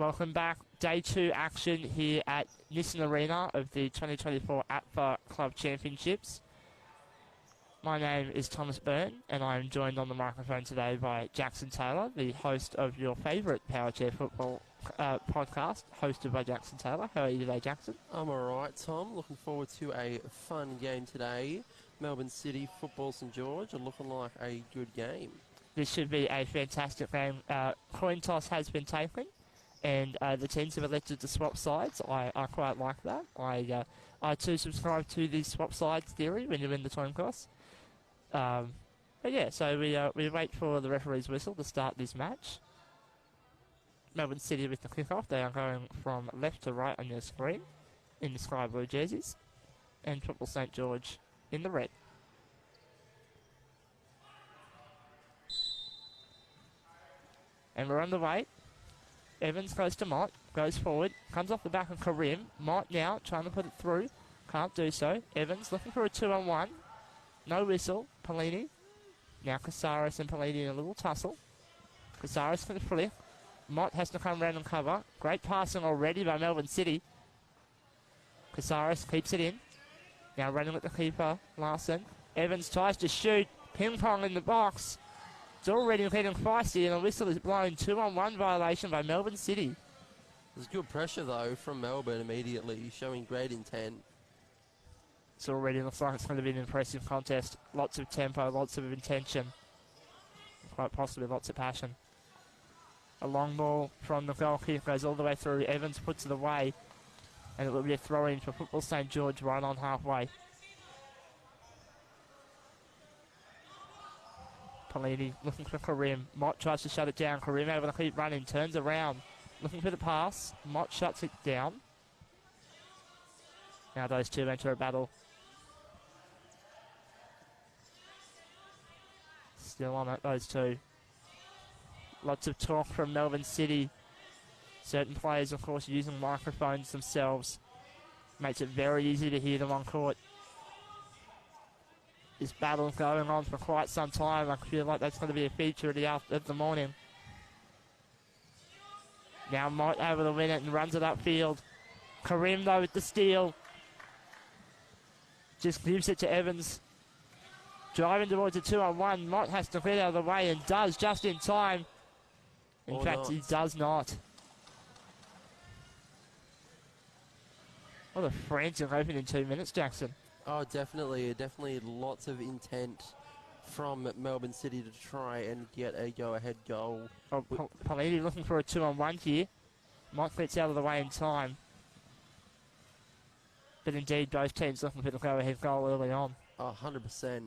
Welcome back. Day 2 action here at Nissan Arena of the 2024 APFA Club Championships. My name is Thomas Byrne, and I am joined on the microphone today by Jackson Taylor, the host of your favourite Power Chair Football podcast, hosted by Jackson Taylor. How are you today, Jackson? I'm alright, Tom. Looking forward to a fun game today. Melbourne City, Football St George are looking like a good game. This should be a fantastic game. Coin toss has been taken, and the teams have elected to swap sides. I quite like that. I too subscribe to the swap sides theory when you win the coin toss. But yeah, so we wait for the referee's whistle to start this match. Melbourne City with the kickoff. They are going from left to right on your screen in the sky blue jerseys, and Football St George in the red. And we're on the way. Evans goes to Mott, goes forward, comes off the back of Karim. Mott now trying to put it through, can't do so. Evans looking for a 2-on-1. No whistle. Polini. Now Casares and Polini in a little tussle. Casares for the flick. Mott has to come round and cover. Great passing already by Melbourne City. Casares keeps it in. Now running with the keeper, Larson. Evans tries to shoot. Ping pong in the box. It's already getting feisty, and a whistle is blown. 2-on-1 violation by Melbourne City. There's good pressure, though, from Melbourne immediately, showing great intent. It already looks like it's going to be an impressive contest. Lots of tempo, lots of intention. Quite possibly lots of passion. A long ball from the goal kick goes all the way through. Evans puts it away, and it will be a throw-in for Football St George right on halfway. Polini looking for Karim. Mott tries to shut it down. Karim able to keep running, turns around, looking for the pass. Mott shuts it down. Now those two enter a battle. Still on it, those two. Lots of talk from Melbourne City. Certain players, of course, using microphones themselves. Makes it very easy to hear them on court. This battle's going on for quite some time. I feel like that's going to be a feature of the morning. Now Mott able to win it and runs it upfield. Karim, though, with the steal. Just gives it to Evans. Driving towards a 2-on-1. Mott has to get out of the way and does just in time. In fact, he does not. What a frantic opening 2 minutes, Jackson. Oh, definitely lots of intent from Melbourne City to try and get a go-ahead goal. Oh, Polini looking for a 2-on-1 here. Mott gets out of the way in time. But indeed, both teams looking for the go-ahead goal early on. Oh, 100%.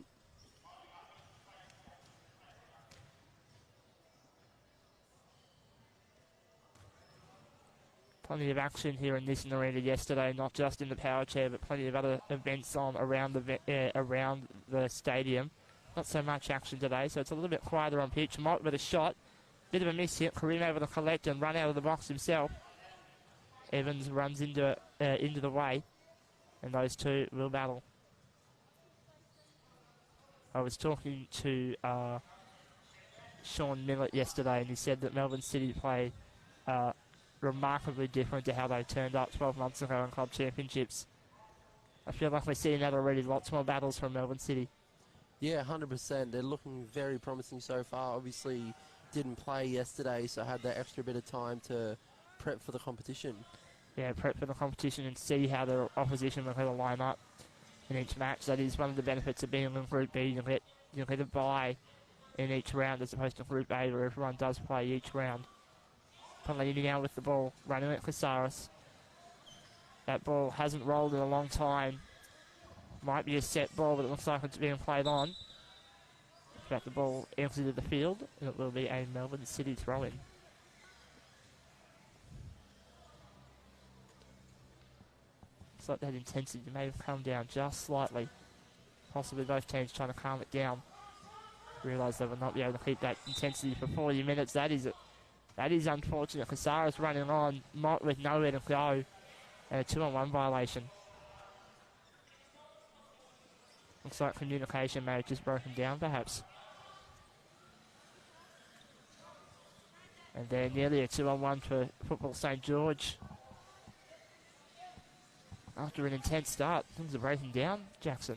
Plenty of action here in Nissan Arena yesterday, not just in the power chair, but plenty of other events on around the stadium. Not so much action today, so it's a little bit quieter on pitch. Mott with a shot. Bit of a miss hit. Karim able to collect and run out of the box himself. Evans runs into the way, and those two will battle. I was talking to Sean Millett yesterday, and he said that Melbourne City play remarkably different to how they turned up 12 months ago in club championships. I feel like we're seeing that already. Lots more battles from Melbourne City. Yeah, 100%. They're looking very promising so far. Obviously, didn't play yesterday, so had that extra bit of time to prep for the competition. Yeah, prep for the competition and see how the opposition will line up in each match. That is one of the benefits of being in Group B. You get a bye in each round as opposed to Group A, where everyone does play each round. Polini now with the ball, running at Casares. That ball hasn't rolled in a long time. Might be a set ball, but it looks like it's being played on. In fact, the ball exited the field, and it will be a Melbourne City throw-in. Looks like that intensity may have come down just slightly. Possibly both teams trying to calm it down. Realise they will not be able to keep that intensity for 40 minutes. That is unfortunate. Casares running on, Mott with nowhere to go, and a 2-on-1 violation. Looks like communication may have just broken down, perhaps. And they're nearly a 2-on-1 for Football St. George. After an intense start, things are breaking down, Jackson.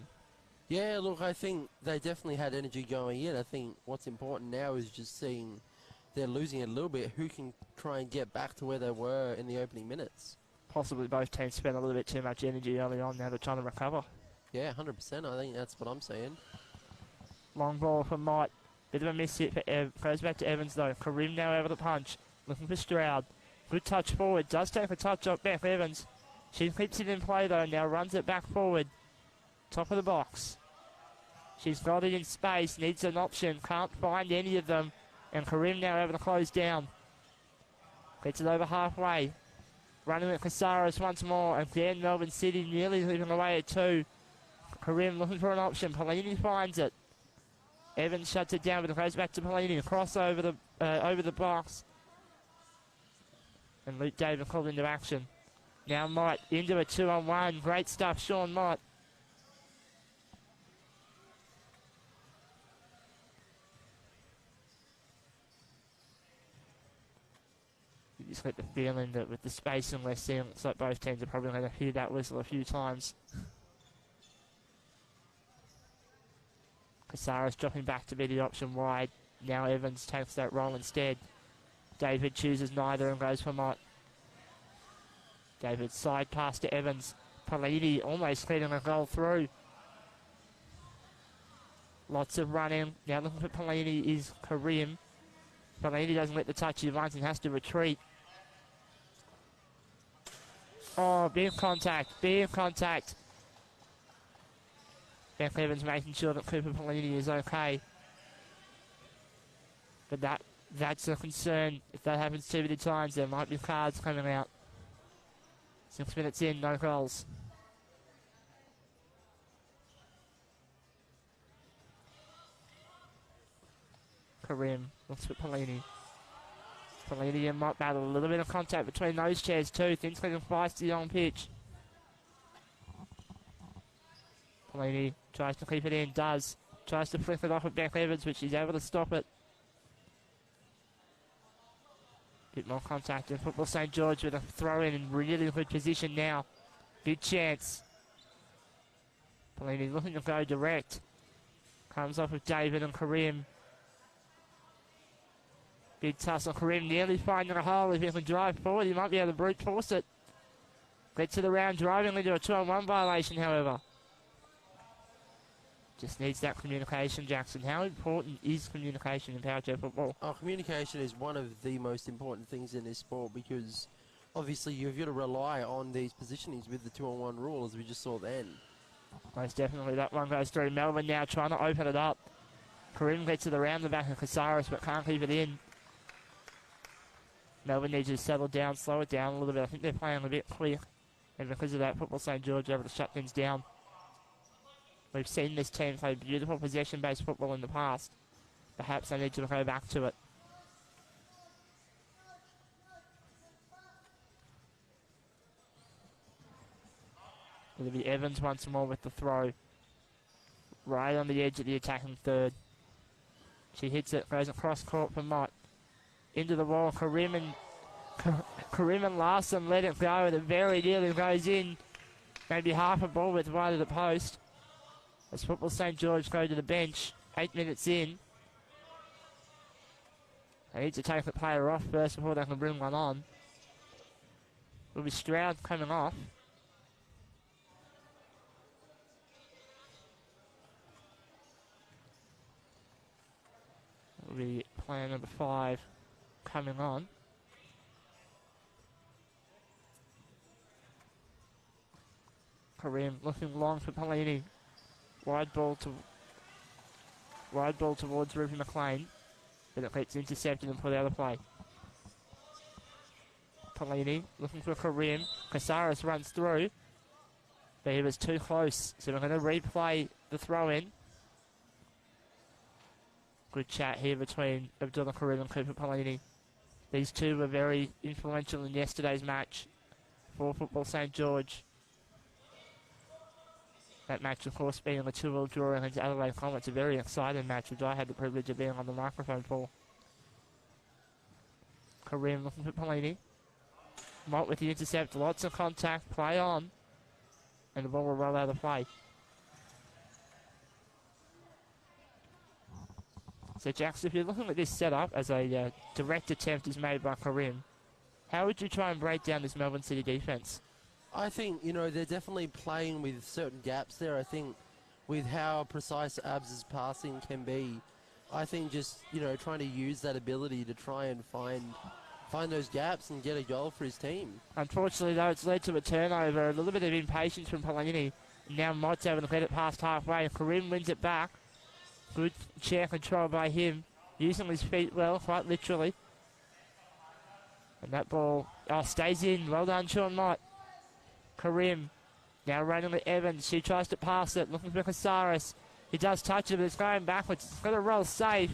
Yeah, look, I think they definitely had energy going in. I think what's important now is just seeing they're losing a little bit. Who can try and get back to where they were in the opening minutes? Possibly both teams spent a little bit too much energy early on. Now they're trying to recover. Yeah, 100%. I think that's what I'm saying. Long ball for Mott. Bit of a miss hit for Ev. Goes back to Evans though. Karim now over the punch. Looking for Stroud. Good touch forward. Does take a touch off Beth Evans. She keeps it in play though. Now runs it back forward. Top of the box. She's got it in space. Needs an option. Can't find any of them. And Karim now able to close down. Gets it over halfway. Running with Casares once more. Again, Melbourne City nearly leaving away at 2. Karim looking for an option. Pelini finds it. Evans shuts it down, but it goes back to Pelini. Across over the box. And Luke David called into action. Now Mott into a 2-on-1. Great stuff, Sean Mott. You just get the feeling that with the spacing we're seeing, looks like both teams are probably going to hear that whistle a few times. Casares dropping back to be the option wide. Now Evans takes that role instead. David chooses neither and goes for Mott. David side pass to Evans. Pelini almost letting a goal through. Lots of running. Now looking for Pelini is Karim. Pelini doesn't let the touch he wants and has to retreat. Oh, big contact. Big contact. Beth Evans making sure that Cooper Pelini is okay. But that's a concern. If that happens too many times, there might be cards coming out. 6 minutes in, no goals. Karim looks for Pelini. Pelini and Mott battle. A little bit of contact between those chairs too. Things getting feisty on pitch. Pelini tries to keep it in, does. Tries to flick it off at Beth Evans, but she's able to stop it. Bit more contact in Football St. George with a throw in really good position now. Big chance. Pelini looking to go direct. Comes off with David and Karim. Big tussle. Karim nearly finding a hole. If he can drive forward, he might be able to brute force it. Gets to the round, driving into a 2-on-1 violation, however. Just needs that communication, Jackson. How important is communication in power chair football? Oh, communication is one of the most important things in this sport because obviously you've got to rely on these positionings with the 2-on-1 rule as we just saw then. Most definitely. That one goes through. Melbourne now trying to open it up. Karim gets to the round the back of Casares but can't keep it in. Melbourne needs to settle down, slow it down a little bit. I think they're playing a bit quick. And because of that, Football St. George able to shut things down. We've seen this team play beautiful possession-based football in the past. Perhaps they need to go back to it. It'll be Evans once more with the throw. Right on the edge of the attacking third. She hits it, goes across court for Mott. Into the wall, Karim and Larson let it go, and it very nearly goes in. Maybe half a ball width wide of the post. As Football St. George go to the bench, 8 minutes in. They need to take the player off first before they can bring one on. Will be Stroud coming off. Will be player number 5 coming on. Karim looking long for Pelini. Wide ball towards Ruby McLean, but it gets intercepted and put out of play. Pelini looking for Karim. Casares runs through, but he was too close, so we're going to replay the throw-in. Good chat here between Abdullah Karim and Cooper Pelini. These two were very influential in yesterday's match for Football St. George. That match, of course, being a 2-2 draw against Adelaide Comets, a very exciting match, which I had the privilege of being on the microphone for. Karim looking for Pelini. Mott with the intercept, lots of contact, play on. And the ball will roll out of play. So, Jax, if you're looking at this setup as a direct attempt is made by Karim, how would you try and break down this Melbourne City defence? I think, they're definitely playing with certain gaps there. I think with how precise Abs' passing can be, I think just, trying to use that ability to try and find those gaps and get a goal for his team. Unfortunately, though, it's led to a turnover, a little bit of impatience from Pelini. Now Mott's able to get it past halfway. Karim wins it back. Good chair control by him, using his feet well, quite literally. And that ball stays in. Well done, Sean Mott. Karim now running to Evans. She tries to pass it, looking for Casares. He does touch it, but it's going backwards. It's got to roll safe.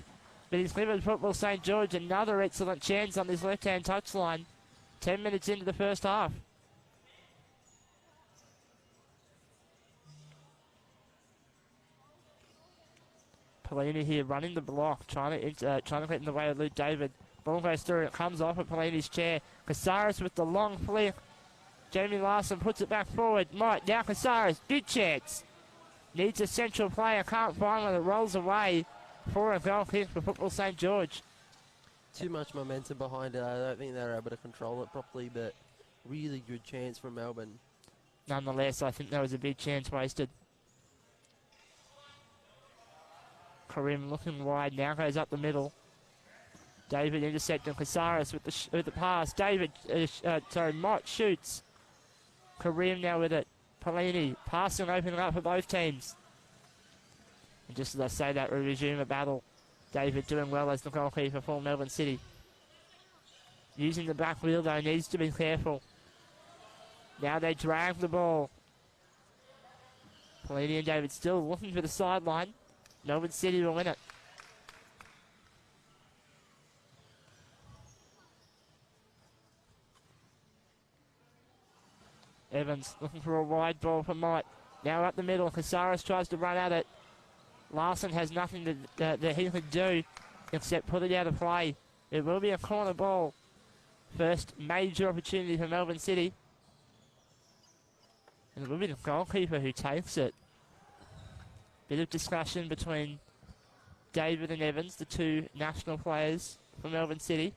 But he's cleared football St. George. Another excellent chance on this left-hand touchline. 10 minutes into the first half. Pelini here running the block, trying to get in the way of Luke David. Ball goes through, it comes off at Pelini's chair. Casares with the long flick. Jamie Larson puts it back forward. Mott, now Casares, good chance. Needs a central player, can't find one, it rolls away for a goal kick for Football St. George. Too much momentum behind it. I don't think they were able to control it properly, but really good chance from Melbourne. Nonetheless, I think that was a big chance wasted. Karim looking wide, now goes up the middle. David intercepting Casares with the pass. Mott shoots. Karim now with it. Pelini passing, opening up for both teams. And just as I say that, we resume a battle. David doing well as the goalkeeper for Melbourne City. Using the back wheel though, needs to be careful. Now they drag the ball. Pelini and David still looking for the sideline. Melbourne City will win it. Evans looking for a wide ball for Mott. Now up the middle, Casares tries to run at it. Larson has nothing that he can do except put it out of play. It will be a corner ball. First major opportunity for Melbourne City. And it will be the goalkeeper who takes it. Bit of discussion between David and Evans, the two national players for Melbourne City.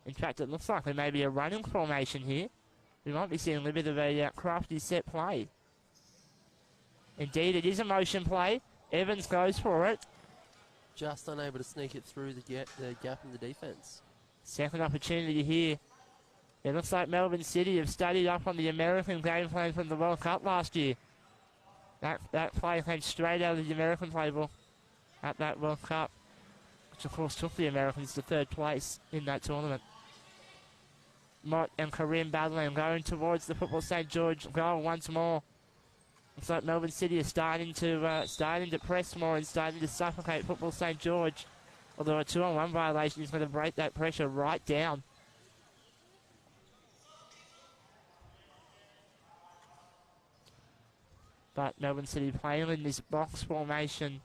In fact, it looks like there may be a running formation here. We might be seeing a little bit of a crafty set play. Indeed, it is a motion play. Evans goes for it. Just unable to sneak it through the gap in the defence. Second opportunity here. It looks like Melbourne City have studied up on the American game plan from the World Cup last year. That play came straight out of the American playbook at that World Cup, which of course took the Americans to third place in that tournament. Mott and Karim battling, going towards the Football St. George goal once more. Looks like Melbourne City are starting to press more and starting to suffocate Football St. George. Although a 2-on-1 violation is going to break that pressure right down. But Melbourne City playing in this box formation,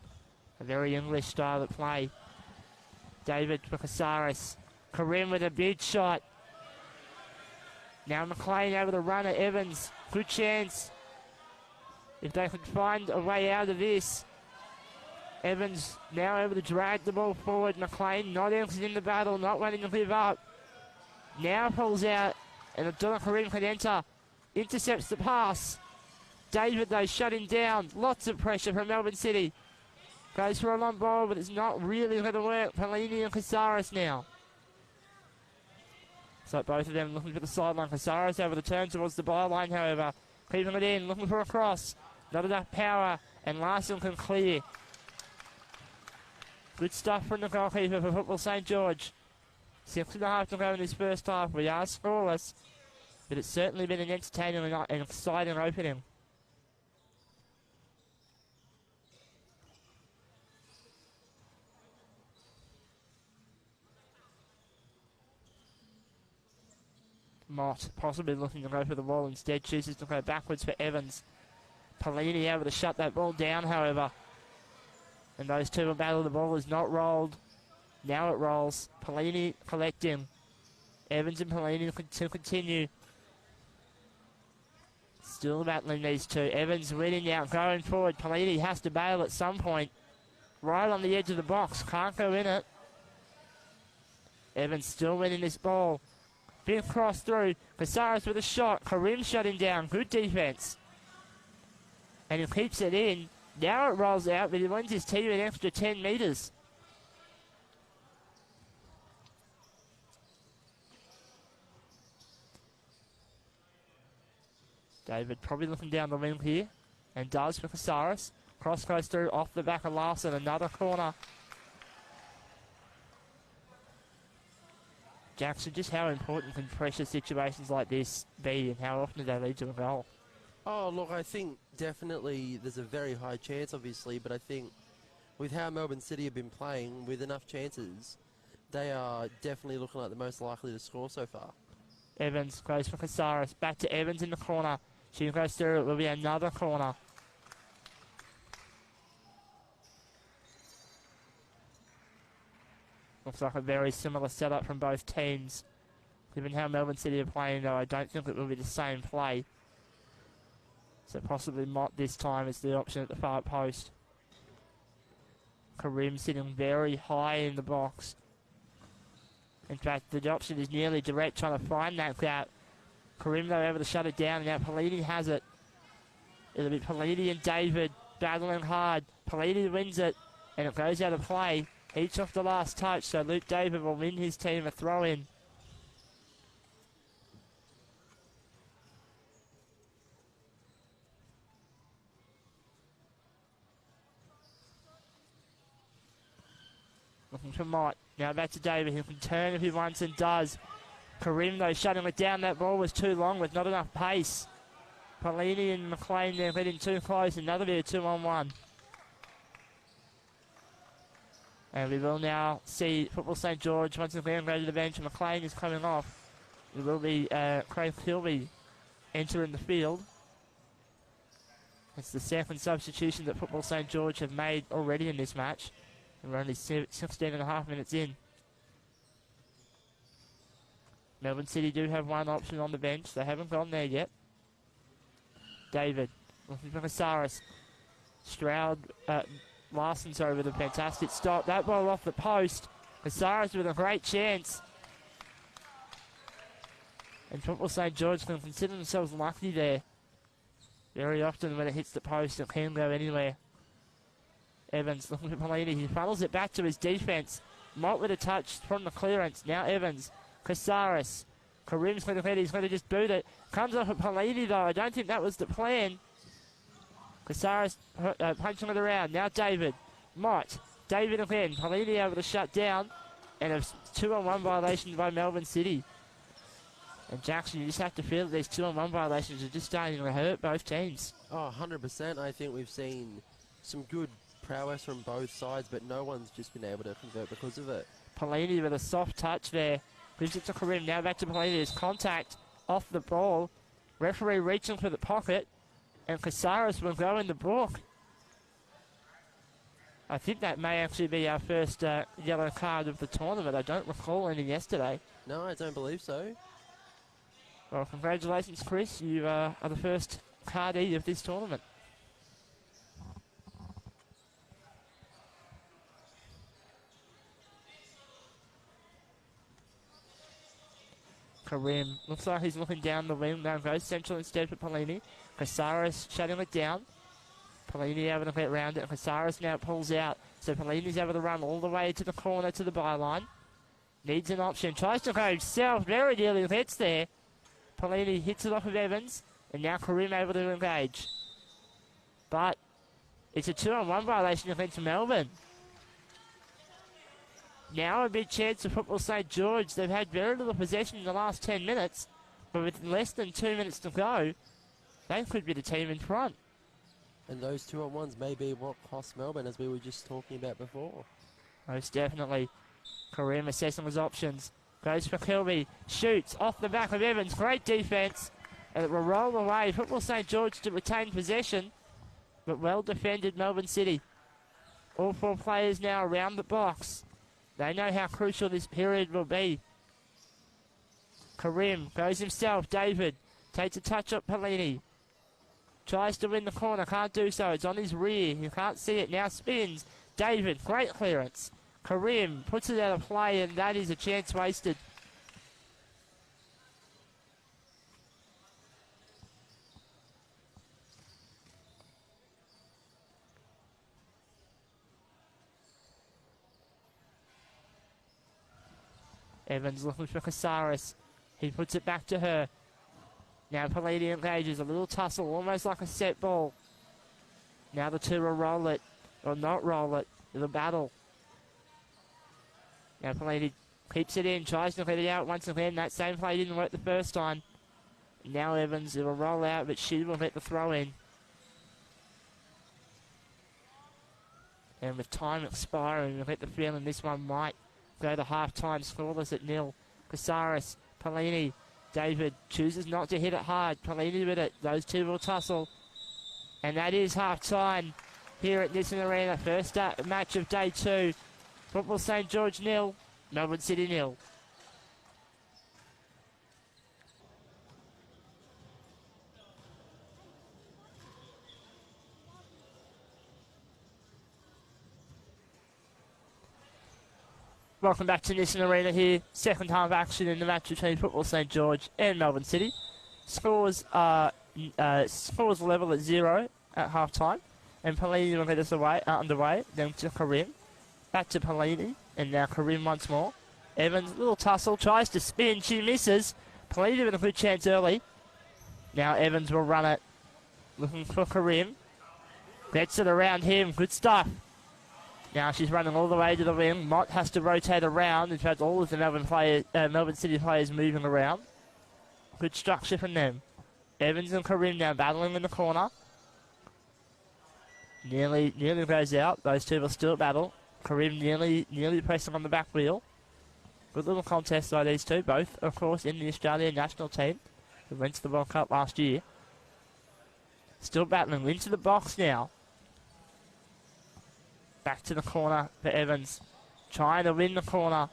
a very English style of play. David for Casares. Karim with a big shot. Now McLean able to run at Evans. Good chance. If they could find a way out of this. Evans now able to drag the ball forward. McLean not exiting the battle, not wanting to give up. Now pulls out, and Abdullah Karim can enter. Intercepts the pass. David, though, shutting down. Lots of pressure from Melbourne City. Goes for a long ball, but it's not really going to work. Pelini and Casares now. So both of them looking for the sideline. Casares over the turn towards the byline, however. Keeping it in, looking for a cross. Not enough power, and Larson can clear. Good stuff from the goalkeeper for Football St. George. 6.5 to go in this first half. We are scoreless, but it's certainly been an entertaining and exciting opening. Mott possibly looking to go for the wall, instead chooses to go backwards for Evans. Pelini able to shut that ball down, however. And those two will battle. The ball is not rolled. Now it rolls. Pellini collecting. Evans and Pellini to continue. Still battling these two. Evans winning out, going forward. Pellini has to bail at some point. Right on the edge of the box. Can't go in it. Evans still winning this ball. Big cross through. Casares with a shot. Karim shutting down. Good defense. And he keeps it in. Now it rolls out, but he wins his team an extra 10 metres. David probably looking down the wing here. And does for Casares. Cross goes through off the back of Larson. Another corner. Jackson, just how important can pressure situations like this be, and how often do they lead to a goal? Oh, look, I think definitely there's a very high chance, obviously, but I think with how Melbourne City have been playing, with enough chances, they are definitely looking like the most likely to score so far. Evans goes for Casares. Back to Evans in the corner. She goes through. It will be another corner. Looks like a very similar setup from both teams. Given how Melbourne City are playing, though, I don't think it will be the same play. So possibly Mott this time is the option at the far post. Karim sitting very high in the box. In fact, the option is nearly direct, trying to find that gap. Karim, though, able to shut it down. Now Pellini has it. It'll be Pellini and David battling hard. Pellini wins it, and it goes out of play. Each off the last touch, so Luke David will win his team a throw-in. Looking for Mott. Now back to David, who can turn if he wants and does. Karim, though, shutting it down. That ball was too long with not enough pace. Pellini and McLean there getting too close. Another bit of 2-on-1. And we will now see Football St. George once again go to the bench. McLean is coming off. It will be Craig Kilby entering the field. It's the second substitution that Football St. George have made already in this match. And we're only 16.5 minutes in. Melbourne City do have one option on the bench. They haven't gone there yet. David looking for Casares. Stroud, Larson's over the fantastic stop. That ball off the post. Casares with a great chance. And Football St. George can consider themselves lucky there. Very often when it hits the post, it can go anywhere. Evans looking for Pellini. He funnels it back to his defence. Mott with a touch from the clearance. Now Evans. Casares. Karim's going to head. He's going to just boot it. Comes off at Pellini, though. I don't think that was the plan. Casares punching it around. Now David. Mott. David again. Pellini able to shut down. And a 2-on-1 violation by Melbourne City. And Jackson, you just have to feel that these 2-on-1 violations are just starting to hurt both teams. Oh, 100%. I think we've seen some good prowess from both sides, but no one's just been able to convert because of it. Pellini with a soft touch there. Gives it to Karim. Now back to Pellini. There's contact off the ball. Referee reaching for the pocket. And Casares will go in the book. I think that may actually be our first yellow card of the tournament. I don't recall any yesterday. No, I don't believe so. Well, congratulations, Chris. You are the first cardee of this tournament. Karim looks like he's looking down the wing. Now goes central instead for Pellini. Casares shutting it down. Pellini able to get around it. Casares now pulls out. So Pellini's able to run all the way to the corner to the byline. Needs an option. Tries to go himself. Very nearly hits there. Pellini hits it off of Evans. And now Karim able to engage. But it's a 2-on-1 violation against Melbourne. Now a big chance for Football St. George. They've had very little possession in the last 10 minutes. But with less than 2 minutes to go, they could be the team in front. And those 2-on-1s may be what cost Melbourne, as we were just talking about before. Most definitely. Karim assessing his options. Goes for Kilby. Shoots off the back of Evans. Great defence. And it will roll away. Football St. George to retain possession. But well defended Melbourne City. All four players now around the box. They know how crucial this period will be. Karim goes himself. David takes a touch up Pelini. Tries to win the corner. Can't do so. It's on his rear. You can't see it. Now spins. David, great clearance. Karim puts it out of play, and that is a chance wasted. Evans looking for Casares. He puts it back to her. Now Pelini engages. A little tussle, almost like a set ball. Now the two will roll it, or not roll it. The battle. Now Pelini keeps it in, tries to get it out once again. That same play didn't work the first time. Now Evans, it will roll out, but she will get the throw in. And with time expiring, you get the feeling this one might go to half-time scoreless at 0. Casares, Pelini, David chooses not to hit it hard. Pelini with it. Those two will tussle. And that is half-time here at Nissan Arena. First match of day 2. Football St George 0, Melbourne City 0. Welcome back to Nissan Arena here. Second half action in the match between Football St George and Melbourne City. Scores are level at 0 at half time. And Pelini will get us underway. Then to Karim. Back to Pelini. And now Karim once more. Evans, little tussle. Tries to spin. She misses. Pelini with a good chance early. Now Evans will run it. Looking for Karim. Gets it around him. Good stuff. Now she's running all the way to the wing. Mott has to rotate around. In fact, all of the Melbourne City players moving around. Good structure from them. Evans and Karim now battling in the corner. Nearly goes out. Those two will still battle. Karim nearly pressing on the back wheel. Good little contest by these two. Both, of course, in the Australian national team who went to the World Cup last year. Still battling into the box now. Back to the corner for Evans. Trying to win the corner.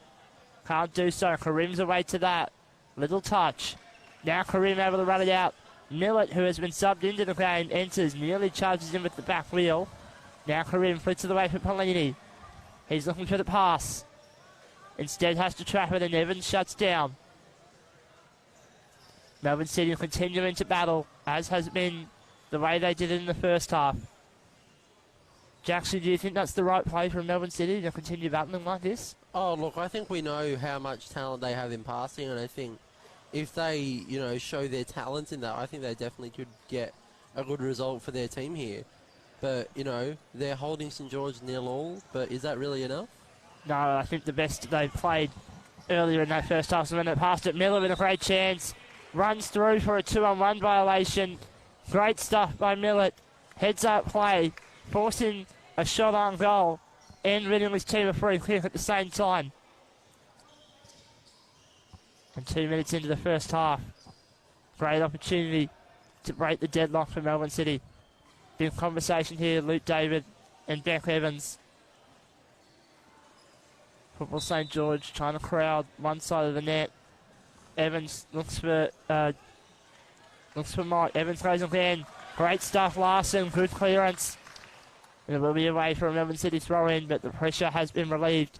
Can't do so. Karim's away to that. Little touch. Now Karim able to run it out. Millett, who has been subbed into the game, enters. Nearly charges in with the back wheel. Now Karim flips it away for Pelini. He's looking for the pass. Instead has to trap it, and Evans shuts down. Melbourne City continuing to battle, as has been the way they did it in the first half. Jackson, do you think that's the right play for Melbourne City to continue battling like this? Oh, look, I think we know how much talent they have in passing, and I think if they, show their talent in that, I think they definitely could get a good result for their team here. But, they're holding St George 0-0, but is that really enough? No, I think the best they played earlier in that first half. So when it passed it, Miller with a great chance. Runs through for a 2-on-1 violation. Great stuff by Millett. Heads up play. Forcing a shot on goal. And winning his team a free kick at the same time. And 2 minutes into the first half. Great opportunity to break the deadlock for Melbourne City. Big conversation here. Luke David and Beck Evans. Football St George trying to crowd one side of the net. Evans looks for Mott. Evans goes again. Great stuff, Larson. Good clearance. And it will be away for a Melbourne City throw in, but the pressure has been relieved.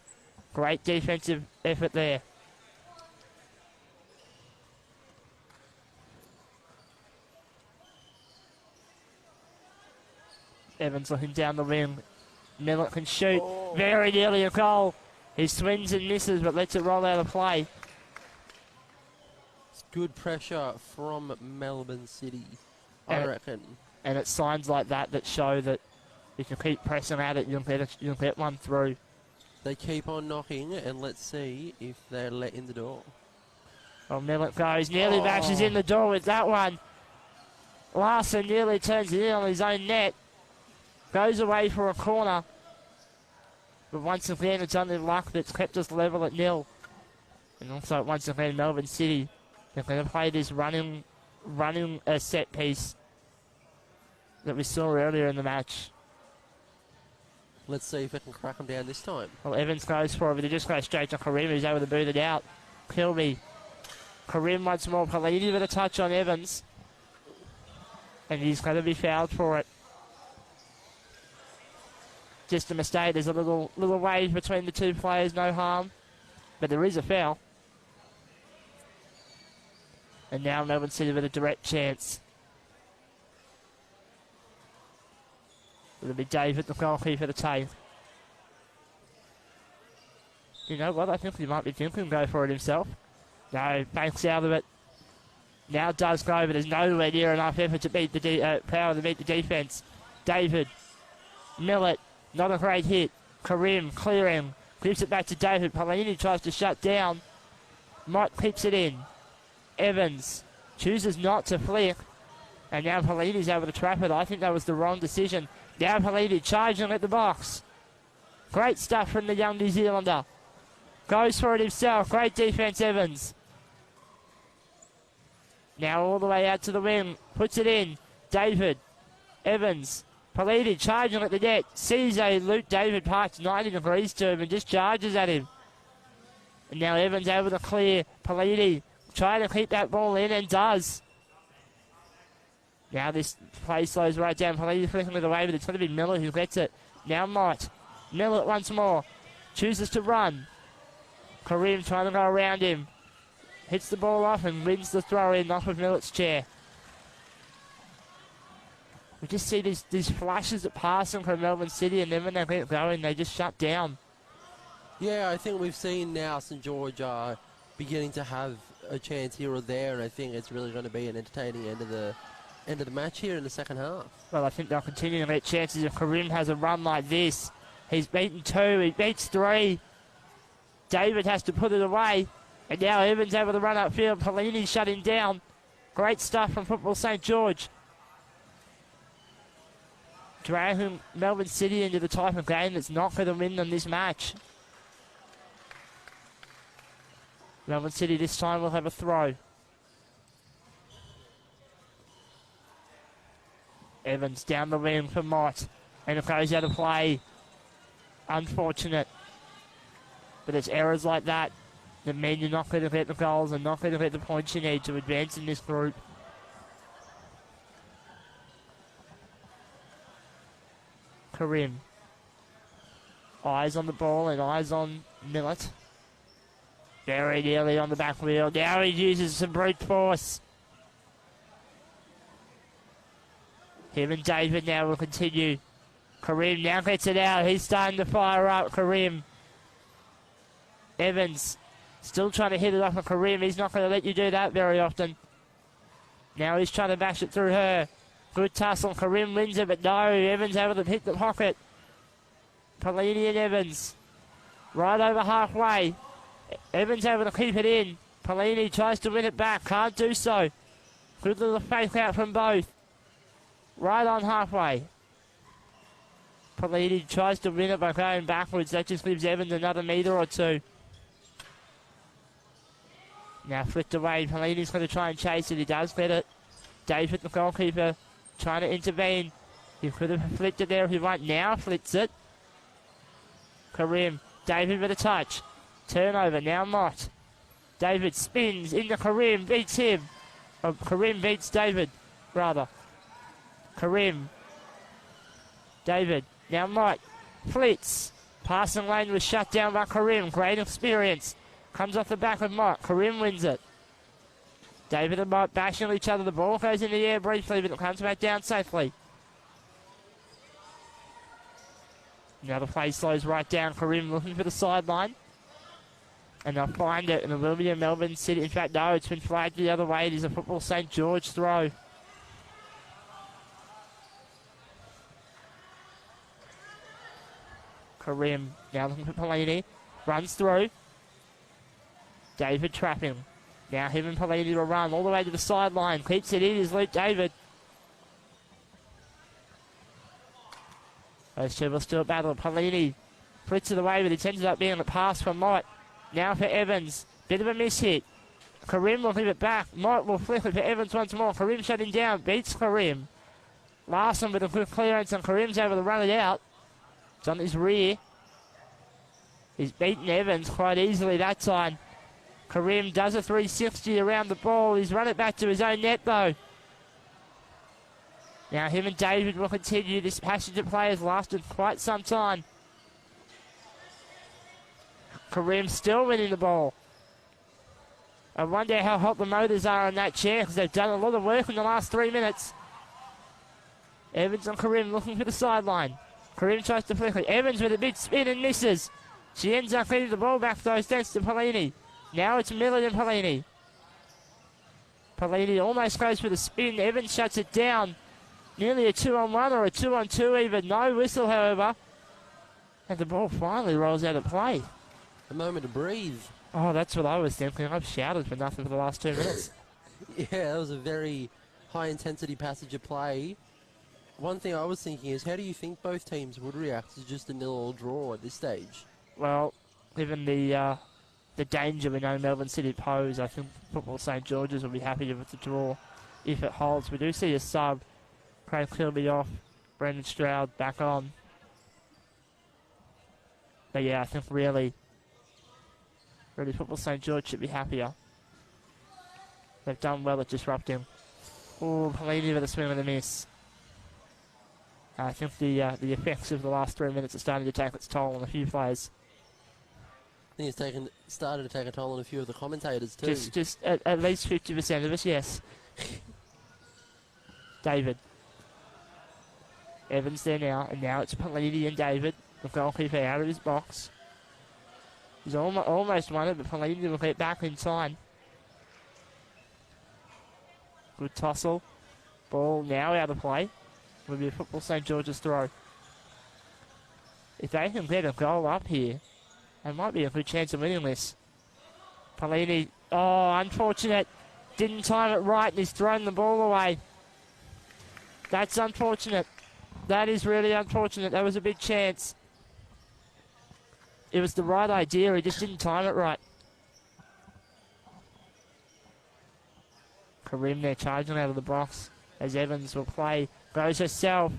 Great defensive effort there. Evans looking down the wing. Millett can shoot. Oh. Very nearly a goal. He swings and misses, but lets it roll out of play. It's good pressure from Melbourne City, I reckon. And it's signs like that that show that if you keep pressing at it, you'll get one through. They keep on knocking, and let's see if they're let in the door. Well, Millett goes. Nearly bashes in the door with that one. Larson nearly turns it in on his own net. Goes away for a corner. But once again, it's only luck that's kept us level at 0. And also, once again, Melbourne City, they're going to play this running a set piece that we saw earlier in the match. Let's see if it can crack them down this time. Well, Evans goes for it, but he just goes straight to Karim, who's able to boot it out. Kilby. Karim once more. Pelini with a touch on Evans. And he's going to be fouled for it. Just a mistake. There's a little wave between the two players, no harm. But there is a foul. And now Melbourne City with a direct chance. It'll be David, the goalkeeper, to take. You know what? I think he might be thinking go for it himself. No, banks out of it. Now does go, but there's nowhere near enough effort to beat the power to beat the defence. David. Millett. Not a great hit. Karim clearing. Gives it back to David. Pelini tries to shut down. Mott keeps it in. Evans chooses not to flick. And now Pelini's able to trap it. I think that was the wrong decision. Now Pelini charging at the box. Great stuff from the young New Zealander. Goes for it himself. Great defence, Evans. Now all the way out to the wing. Puts it in. David. Evans. Pelini charging at the net. Sees a Luke David parked 90 degrees to him and just charges at him. And now Evans able to clear. Pelini trying to keep that ball in and does. Now this play slows right down. Pelini flicking it away, but it's going to be Miller who gets it. Now Mott. Miller once more. Chooses to run. Karim trying to go around him. Hits the ball off and wins the throw in off of Millett's chair. We just see these flashes of passing from Melbourne City, and then when they get going, they just shut down. Yeah, I think we've seen now St George beginning to have a chance here or there, and I think it's really going to be an entertaining end of the match here in the second half. Well, I think they'll continue to get chances if Karim has a run like this. He's beaten 2, he beats 3. David has to put it away, and now Evans able to run upfield. Pelini shut him down. Great stuff from Football St George. Dragging Melbourne City into the type of game that's not going to win them this match. Melbourne City this time will have a throw. Evans down the wing for Mott. And it goes out of play. Unfortunate. But it's errors like that that mean you're not going to get the goals and not going to get the points you need to advance in this group. Karim. Eyes on the ball and eyes on Millett. Very nearly on the back wheel. Now he uses some brute force. Him and David now will continue. Karim now gets it out. He's starting to fire up. Karim. Evans still trying to hit it off of Karim. He's not going to let you do that very often. Now he's trying to bash it through her. Good tussle. Karim wins it, but no. Evans able to hit the pocket. Pelini and Evans. Right over halfway. Evans able to keep it in. Pelini tries to win it back. Can't do so. Good little fake out from both. Right on halfway. Pelini tries to win it by going backwards. That just gives Evans another metre or two. Now flicked away. Pelini's going to try and chase it. He does get it. David, the goalkeeper, trying to intervene. He could have flicked it there if he wanted. Now flicks it. Karim. David with a touch. Turnover. Now Mott. David spins into Karim. Beats him. Karim beats David, rather. Karim. David. Now Mott. Flits. Passing lane was shut down by Karim. Great experience. Comes off the back of Mott. Karim wins it. David and Mott bashing each other. The ball goes in the air briefly, but it comes back down safely. Now the play slows right down. Karim looking for the sideline. And they'll find it, and it will be a Melbourne City. In fact, no, it's been flagged the other way. It is a Football St George throw. Karim now looking for Pelini. Runs through. David trapping. Now him and Pelini will run all the way to the sideline. Keeps it in is Luke David. Those two will still battle. Pelini flips it away, but it ends up being a pass from Mott. Now for Evans. Bit of a miss hit. Karim will leave it back. Mott will flip it for Evans once more. Karim shutting down. Beats Karim. Larson with a good clearance, and Karim's able to run it out. It's on his rear. He's beaten Evans quite easily that time. Karim does a 360 around the ball. He's run it back to his own net though. Now him and David will continue. This passage of play has lasted quite some time. Karim still winning the ball. I wonder how hot the motors are on that chair because they've done a lot of work in the last 3 minutes. Evans and Karim looking for the sideline. Karim tries to flick it. Evans with a big spin and misses. She ends up getting the ball back though thanks to Pelini. Now it's Miller and Pelini. Pelini almost goes for the spin. Evans shuts it down. Nearly a 2-on-1 or a 2-on-2 even. No whistle, however. And the ball finally rolls out of play. A moment to breathe. Oh, that's what I was thinking. I've shouted for nothing for the last 2 minutes. Yeah, that was a very high-intensity passage of play. One thing I was thinking is, how do you think both teams would react to just a 0-0 draw at this stage? Well, given the danger we know Melbourne City pose, I think Football St George's will be happy with the draw if it holds. We do see a sub. Craig Kilby off. Brendan Stroud back on. But yeah, I think really Football St George should be happier. They've done well at disrupting. Oh, Pelini with a swing and a miss. I think the effects of the last 3 minutes are starting to take its toll on a few players. I think it's started to take a toll on a few of the commentators too. Just at least 50% of us, yes. David. Evans there now, and now it's Pelini and David. The goalkeeper out of his box. He's almost won it, but Pelini will get back in time. Good tussle. Ball now out of play. Will be a Football St George's throw. If they can get a goal up here, they might be a good chance of winning this. Pelini, oh, unfortunate. Didn't time it right and he's thrown the ball away. That's unfortunate. That is really unfortunate. That was a big chance. It was the right idea, he just didn't time it right. Karim there charging out of the box as Evans will play. Goes herself.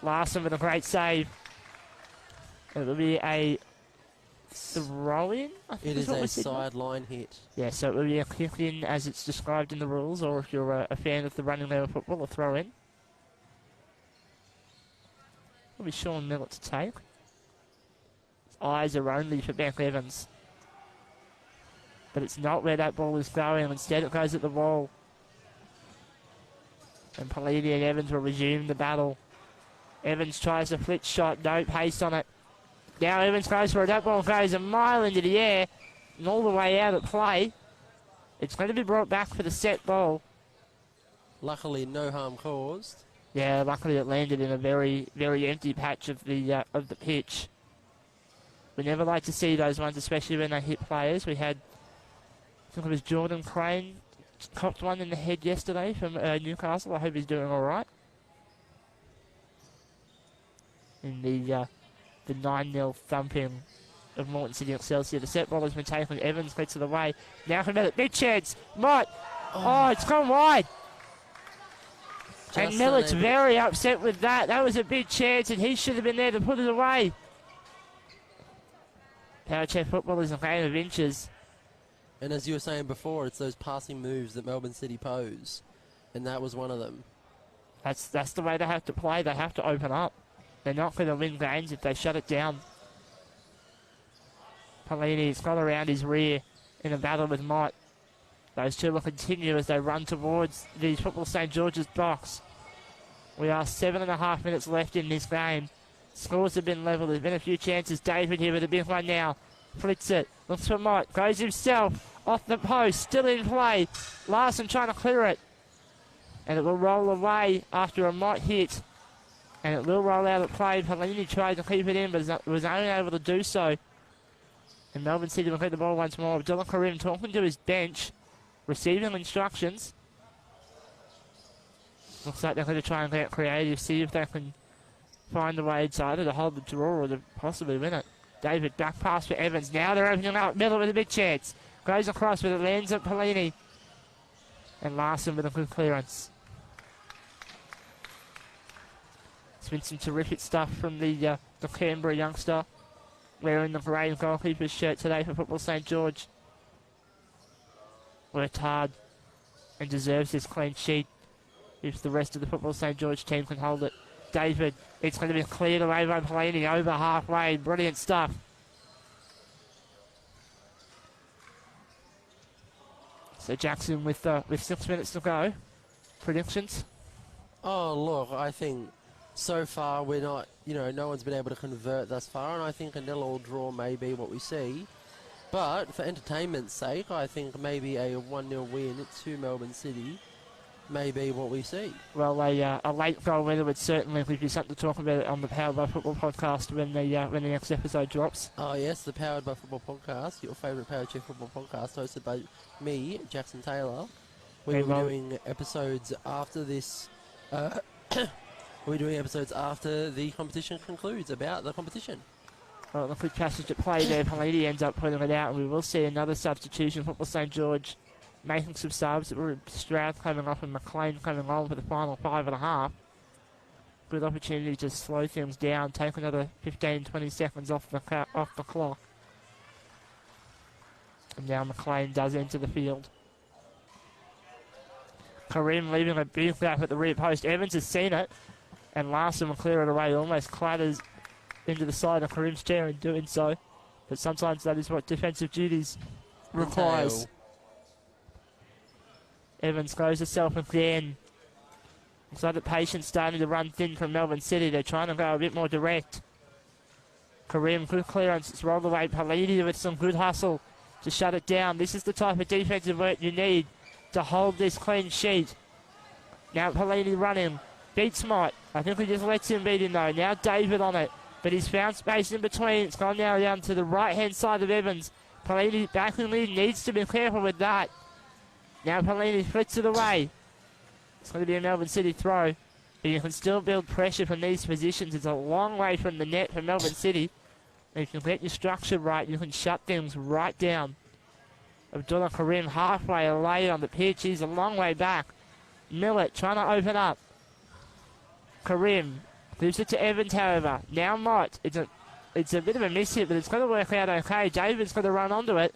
Larson with a great save. It will be a throw-in? It is a sideline hit. Yeah, so it will be a kick-in as it's described in the rules, or if you're a fan of the running level football, a throw-in. Will be Sean Miller to take. His eyes are only for Beck Evans. But it's not where that ball is going. Instead it goes at the wall. And Pelini and Evans will resume the battle. Evans tries a flick shot. No pace on it. Now Evans goes for it. That ball goes a mile into the air. And all the way out at play. It's going to be brought back for the set ball. Luckily, no harm caused. Yeah, luckily it landed in a very, very empty patch of the pitch. We never like to see those ones, especially when they hit players. We had, I think it was Jordan Crane, copped one in the head yesterday from Newcastle. I hope he's doing all right. In the 9-0 thumping of Morton City Excelsior. The set ball has been taken. Evans gets to the way. Now from the big chance. Mott. Oh, it's gone wide. And Millet's very upset with that. That was a big chance, and he should have been there to put it away. Power check football is a game of inches. And as you were saying before, it's those passing moves that Melbourne City pose. And that was one of them. That's the way they have to play. They have to open up. They're not going to win games if they shut it down. Pelini's got around his rear in a battle with Mott. Those two will continue as they run towards the Football St George's box. We are 7.5 minutes left in this game. Scores have been level. There's been a few chances. David here with a big one now. Flicks it. Looks for Mott. Goes himself. Off the post. Still in play. Larson trying to clear it. And it will roll away after a Mott hit. And it will roll out of play. Pelini tried to keep it in, but was only able to do so. And Melbourne City will get the ball once more. Dylan Karim talking to his bench. Receiving instructions. Looks like they're going to try and get creative, see if they can find a way either to hold the draw or to possibly win it. David, back pass for Evans. Now they're opening up middle with a big chance. Goes across with it, lands at Pelini. And Larson with a good clearance. It's been some terrific stuff from the Canberra youngster wearing the grey goalkeeper's shirt today for Football St George. Worked hard and deserves this clean sheet if the rest of the Football St George team can hold it. David, it's going to be cleared away by Pelini over halfway. Brilliant stuff. So Jackson with 6 minutes to go. Predictions? Oh, look, I think so far we're not, no one's been able to convert thus far, and I think a 0-0 draw may be what we see. But for entertainment's sake, I think maybe a 1-0 win to Melbourne City may be what we see. Well, a late goal winner would certainly give you something to talk about on the Powered by Football podcast when the next episode drops. Oh yes, the Powered by Football podcast, your favourite Powered Chief Football podcast, hosted by me, Jackson Taylor. We're doing episodes after this. We're doing episodes after the competition concludes about the competition. Well, the quick passage at play there. Pelini ends up putting it out, and we will see another substitution. Football St George making some subs. Stroud coming off and McLean coming on for the final 5.5. Good opportunity to slow things down, take another 15-20 seconds off the clock. And now McLean does enter the field. Karim leaving a big gap at the rear post. Evans has seen it, and Larson will clear it away. Almost clatters into the side of Karim's chair in doing so. But sometimes that is what defensive duties requires. Evans goes herself again. Looks like the patience starting to run thin from Melbourne City. They're trying to go a bit more direct. Karim, good clearance. It's rolled away. Pelini with some good hustle to shut it down. This is the type of defensive work you need to hold this clean sheet. Now Pelini running. Beats Mott. I think he just lets him beat him though. Now David on it. But he's found space in between. It's gone now down to the right-hand side of Evans. Pelini backing lead, needs to be careful with that. Now Pelini flicks it away. It's going to be a Melbourne City throw. But you can still build pressure from these positions. It's a long way from the net for Melbourne City. If you can get your structure right, you can shut things right down. Abdullah Karim halfway late on the pitch. He's a long way back. Millett trying to open up. Karim gives it to Evans, however. Now Mott. It's a bit of a miss hit, but it's going to work out okay. David's going to run onto it.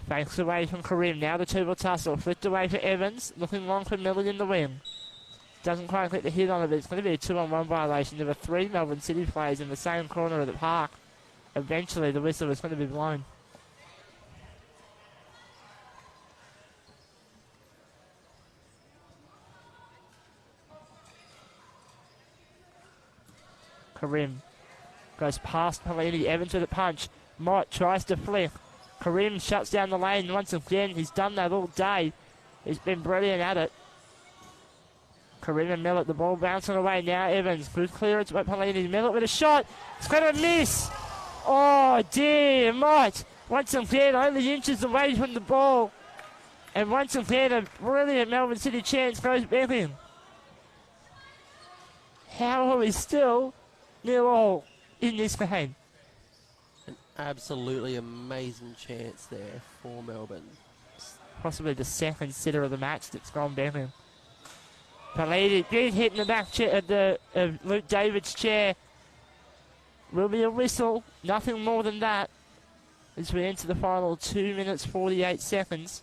Fakes away from Karim. Now the two will tussle. Flipped away for Evans. Looking long for Millett in the wing. Doesn't quite get the hit on it, but it's going to be a 2-on-1 violation. There were 3 Melbourne City players in the same corner of the park. Eventually the whistle was going to be blown. Karim goes past Pelini. Evans with a punch. Mott tries to flick. Karim shuts down the lane once again. He's done that all day. He's been brilliant at it. Karim and Millett, the ball bouncing away. Now Evans, good clearance by Pelini. Millett with a shot. It's going to miss. Oh dear, Mott. Once again, only inches away from the ball. And once again, a brilliant Melbourne City chance goes back in. How are we still 0-0 in this game? An absolutely amazing chance there for Melbourne. Possibly the second sitter of the match that's gone back in. Pelini did hit in the back chair of Luke David's chair. Will be a whistle, nothing more than that, as we enter the final 2 minutes 48 seconds.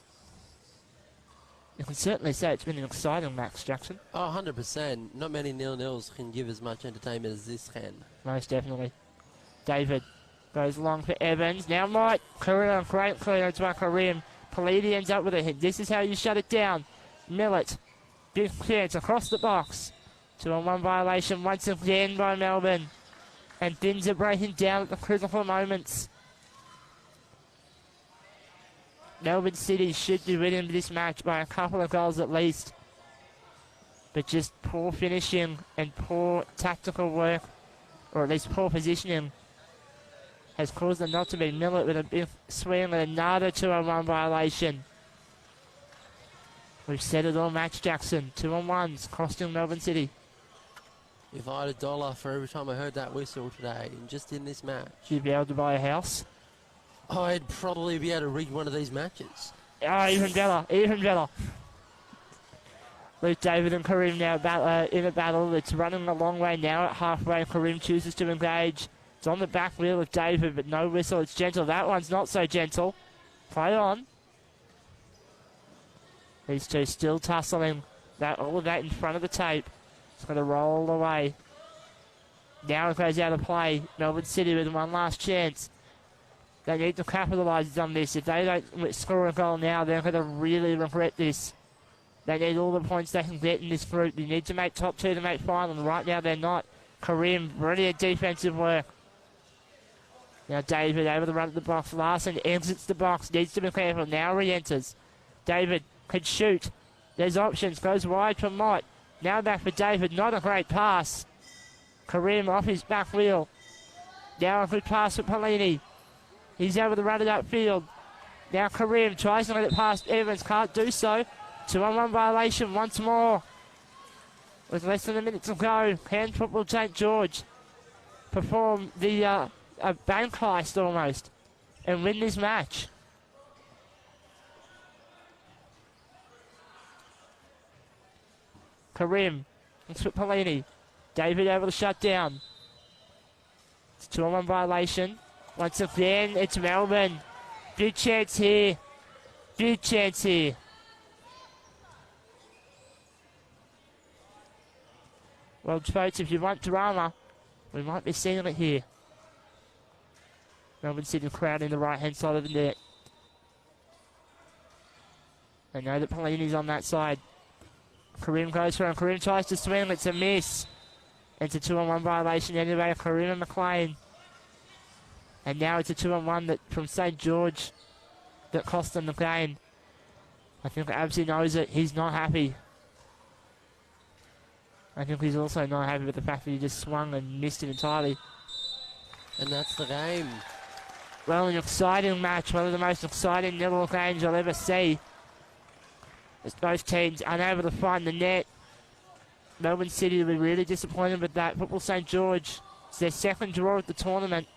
You can certainly say it's been an exciting match, Jackson. Oh, 100%. Not many 0-0s can give as much entertainment as this can. Most definitely. David goes long for Evans. Now Mott. Karim, great clearance by Karim. Pelini ends up with a hit. This is how you shut it down. Millett. Big chance across the box. 2-on-1 violation once again by Melbourne. And things are breaking down at the critical moments. Melbourne City should be winning this match by a couple of goals at least. But just poor finishing and poor tactical work, or at least poor positioning, has caused them not to be. Millett with a big swing and another 2-on-1 violation. We've said it all match, Jackson. 2-on-1s costing Melbourne City. If I had $1 for every time I heard that whistle today, and just in this match, You'd be able to buy a house. I'd probably be able to rig one of these matches. Oh, even better, even better. Luke David and Kareem now in a battle. It's running a long way now at halfway. Kareem chooses to engage. It's on the back wheel of David, but no whistle. It's gentle. That one's not so gentle. Play on. These two still tussling. All of that in front of the tape. It's going to roll away. Now it goes out of play. Melbourne City with one last chance. They need to capitalise on this. If they don't score a goal now, they're going to really regret this. They need all the points they can get in this group. They need to make top two to make final, and right now they're not. Kareem, brilliant defensive work. Now David able to run at the box. Larson exits the box, needs to be careful. Now re-enters. David could shoot. There's options, goes wide for Mott. Now back for David, not a great pass. Kareem off his back wheel. Now a good pass for Pelini. He's able to run it upfield. Now Kareem tries to let it past Evans, can't do so. 2-on-1 violation once more. With less than a minute to go, can Football St George perform the a bank heist almost and win this match? Kareem, looks for Pelini. David able to shut down. It's 2-on-1 violation. Once again, it's Melbourne. Big chance here. Big chance here. Well, folks, if you want drama, we might be seeing it here. Melbourne City crowd in the right-hand side of the net. They know that Pelini's on that side. Kareem goes for him. Kareem tries to swing. It's a miss. It's a 2-on-1 violation anyway. Kareem and McLean. And now it's a 2-on-1 that from St George that cost them the game. I think Absy knows it. He's not happy. I think he's also not happy with the fact that he just swung and missed it entirely. And that's the game. Well, an exciting match. One of the most exciting nil-all games I'll ever see. As both teams unable to find the net. Melbourne City will be really disappointed with that. Football St George, it's their second draw of the tournament.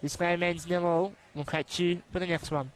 This game ends 0-0. We'll catch you for the next one.